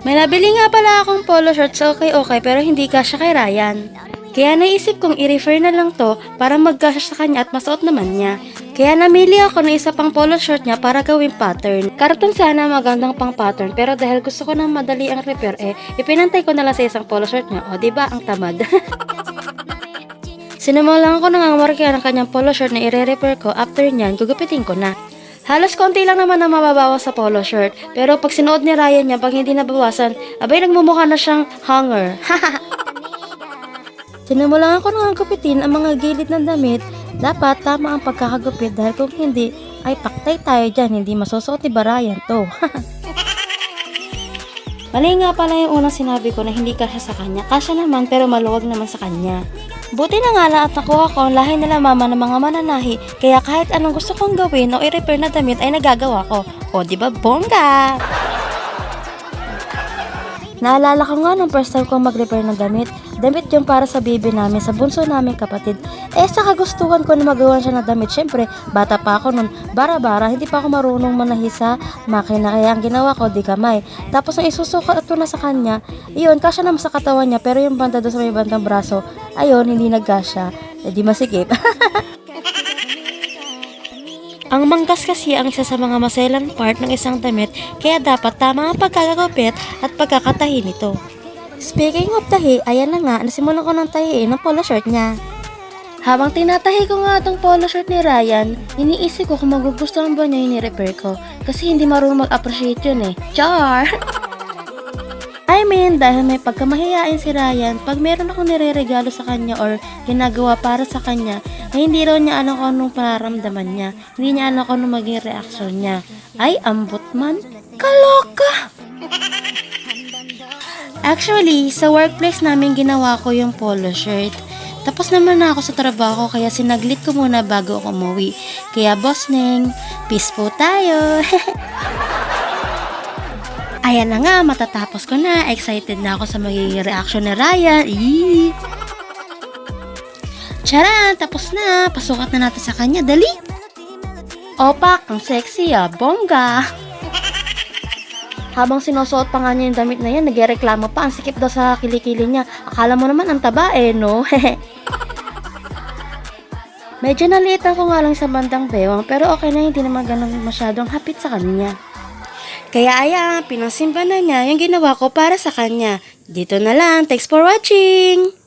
May nabili nga pala akong polo shorts, okay pero hindi kasya kay Ryan. Kaya naisip kong i-refer na lang to para magkasya sa kanya at masuot naman niya. Kaya namili ako ng isa pang polo short niya para gawing pattern. Karton sana magandang pang pattern pero dahil gusto ko ng madali ang repair ipinantay ko na lang sa isang polo short niya. O diba ang tamad. Sinimulan ko nangangarga ng kanyang polo short na i-repair ko, after nyan gugupitin ko na. Halos konti lang naman ang mababawas sa polo shirt, pero pag sinuot ni Ryan niya, pag hindi nabawasan, abay nagmumukha na siyang hanger. Sinimulan ko nang gupitin ang mga gilid ng damit. Dapat tama ang pagkakagupit dahil kung hindi, ay paktay tayo dyan, hindi masusuot ni Ryan to. Mali nga pala yung unang sinabi ko na hindi kasya sa kanya. Kasya naman pero maluwag naman sa kanya. Buti na nga lang at nakuha ko ang lahi nila mama ng mga mananahi, kaya kahit anong gusto kong gawin o i-repair na damit ay nagagawa ko. O diba bongga? Naalala ko nga nung first time kong mag-repair ng damit yung para sa baby namin, sa bunso namin kapatid. Sa kagustuhan ko na magawa siya ng damit, syempre, bata pa ako nun, bara-bara, hindi pa ako marunong manahi sa makina, kaya ang ginawa ko, di kamay. Tapos nang isusukat ito na sa kanya, iyon, kasya naman sa katawan niya, pero yung banda doon sa may bandang braso, ayun, hindi nagkasya, di masikip. Ang manggas kasi ang isa sa mga maselan part ng isang damit, kaya dapat tama ang pagkakagupit at pagkakatahi nito. Speaking of tahi, ayan na nga, nasimulan ko ng tahiin ng polo shirt niya. Habang tinatahi ko nga itong polo shirt ni Ryan, iniisip ko kung magugustuhan ba niya yung ni-repair ko, kasi hindi marunong mag-appreciate yun Char! I mean, dahil may pagkamahiyain si Ryan, pag meron akong nire-regalo sa kanya or ginagawa para sa kanya, ay hindi raw niya alam kung anong pararamdaman niya. Hindi niya alam kung anong maging reaksyon niya. Ay, ambot man. Kaloka! Actually, sa workplace namin ginawa ko yung polo shirt. Tapos naman na ako sa trabaho kaya sinaglit ko muna bago ako umuwi. Kaya boss Neng, peace po tayo. Ayan na nga, matatapos ko na. Excited na ako sa magiging reaction ni Ryan. Eee! Tcharan! Tapos na! Pasukat na natin sa kanya. Dali! Opak! Ang sexy bongga! Habang sinusuot pa nga niya yung damit na yan, nagreklamo pa. Ang sikip daw sa kilikili niya. Akala mo naman ang taba no? Medyo naliitan ko nga lang sa bandang bewang, pero okay na, hindi naman ganun masyadong hapit sa kanya. Kaya ayan, pinangsimba na niya yung ginawa ko para sa kanya. Dito na lang. Thanks for watching!